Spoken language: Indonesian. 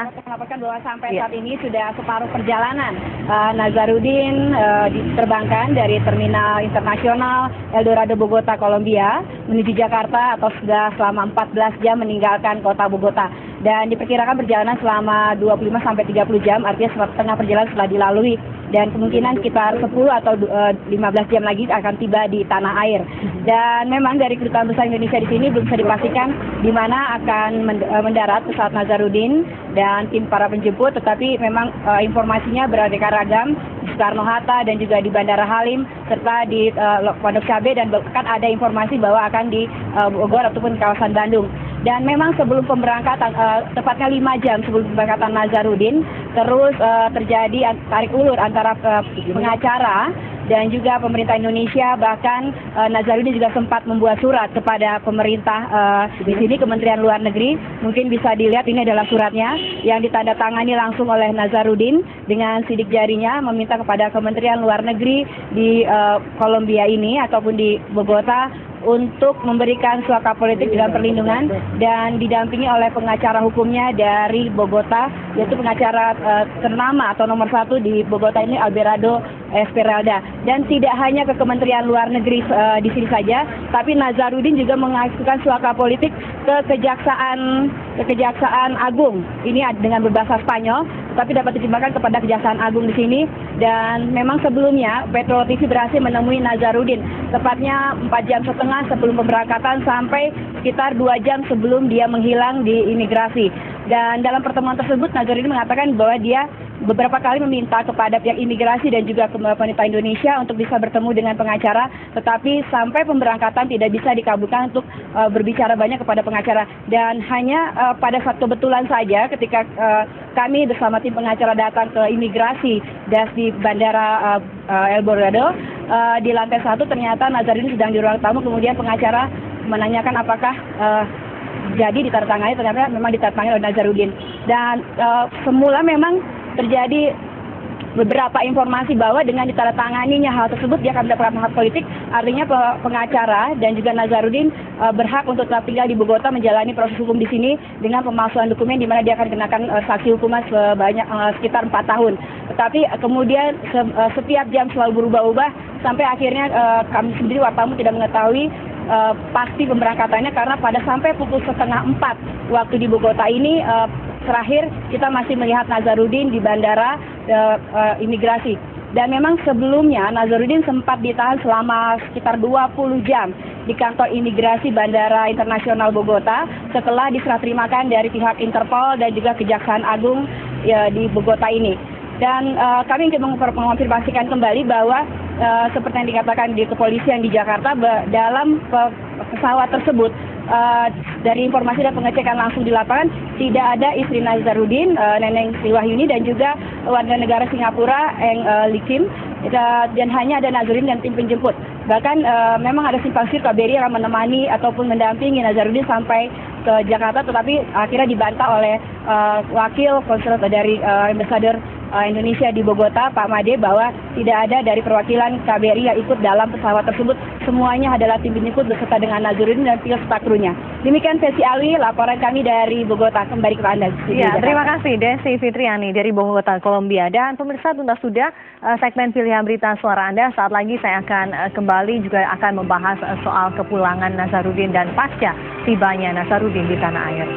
bisa melaporkan bahwa sampai saat ini sudah separuh perjalanan Nazarudin diterbangkan dari Terminal Internasional Eldorado Bogota, Kolombia menuju Jakarta atau sudah selama 14 jam meninggalkan kota Bogota. Dan diperkirakan perjalanan selama 25 sampai 30 jam, artinya setengah perjalanan setelah dilalui. Dan kemungkinan sekitar 10 atau 15 jam lagi akan tiba di tanah air. Dan memang dari Kedutaan Besar Indonesia di sini belum bisa dipastikan di mana akan mendarat pesawat Nazarudin dan tim para penjemput, tetapi memang informasinya beraneka ragam di Soekarno-Hatta dan juga di Bandara Halim serta di Pondok Cabe, dan bahkan ada informasi bahwa akan di Bogor ataupun kawasan Bandung. Dan memang sebelum pemberangkatan, tepatnya 5 jam sebelum pemberangkatan Nazarudin, terus terjadi tarik ulur antara pengacara dan juga pemerintah Indonesia. Bahkan Nazarudin juga sempat membuat surat kepada pemerintah di sini, Kementerian Luar Negeri. Mungkin bisa dilihat, ini adalah suratnya yang ditandatangani langsung oleh Nazarudin dengan sidik jarinya, meminta kepada Kementerian Luar Negeri di Kolombia ini ataupun di Bogota untuk memberikan suaka politik dengan perlindungan dan didampingi oleh pengacara hukumnya dari Bogota, yaitu pengacara ternama atau nomor 1 di Bogota ini, Alberardo Esmeralda. Dan tidak hanya ke Kementerian Luar Negeri di sini saja, tapi Nazarudin juga mengajukan suaka politik ke Kejaksaan Agung. Ini dengan berbahasa Spanyol, tapi dapat diterjemahkan kepada Kejaksaan Agung di sini. Dan memang sebelumnya Petro TV berhasil menemui Nazarudin tepatnya 4 jam setengah sebelum pemberangkatan sampai sekitar 2 jam sebelum dia menghilang di imigrasi. Dan dalam pertemuan tersebut Nazarudin mengatakan bahwa dia beberapa kali meminta kepada pihak imigrasi dan juga pemerintah Indonesia untuk bisa bertemu dengan pengacara, tetapi sampai pemberangkatan tidak bisa dikabulkan untuk berbicara banyak kepada pengacara. Dan hanya pada saat kebetulan saja ketika kami bersama tim pengacara datang ke imigrasi di Bandara Eldorado, di lantai 1 ternyata Nazarudin sedang di ruang tamu. Kemudian pengacara menanyakan apakah jadi ditandatangani, ternyata memang ditandatangani oleh Nazarudin. Dan semula memang terjadi beberapa informasi bahwa dengan ditandatanganinya hal tersebut dia akan mendapatkan hak politik, artinya pengacara dan juga Nazarudin berhak untuk tetap tinggal di Bogota menjalani proses hukum di sini dengan pemalsuan dokumen, di mana dia akan kenakan sanksi hukuman sebanyak sekitar 4 tahun. Tetapi kemudian setiap jam selalu berubah-ubah sampai akhirnya kami sendiri wartawan tidak mengetahui pasti pemberangkatannya, karena pada sampai pukul 3:30 waktu di Bogota ini terakhir kita masih melihat Nazarudin di bandara imigrasi. Dan memang sebelumnya Nazarudin sempat ditahan selama sekitar 20 jam di kantor imigrasi Bandara Internasional Bogota setelah diserah terimakan dari pihak Interpol dan juga Kejaksaan Agung di Bogota ini. Dan kami ingin mengonfirmasikan kembali bahwa seperti yang dikatakan di kepolisian di Jakarta, dalam pesawat tersebut dari informasi dan pengecekan langsung di lapangan tidak ada istri Nazarudin, Neneng Sri Wahyuni, dan juga warga negara Singapura Eng Likim, dan hanya ada Nazarudin dan tim penjemput. Bahkan memang ada simpang siur KBRI yang menemani ataupun mendampingi Nazarudin sampai ke Jakarta, tetapi akhirnya dibantah oleh wakil konsul dari Ambassador Indonesia di Bogota, Pak Made, bahwa tidak ada dari perwakilan KBRI yang ikut dalam pesawat tersebut. Semuanya adalah tim penjemput beserta dengan Nazarudin dan pilot krunya. Demikian Sesi Alwi, laporan kami dari Bogota. Kembali ke Anda. Ya, terima kasih Desi Fitriani dari Bogota, Kolombia. Dan pemirsa, tuntas sudah segmen pilihan berita suara Anda. Saat lagi saya akan kembali juga akan membahas soal kepulangan Nazarudin dan pasca tibanya Nazarudin di tanah air.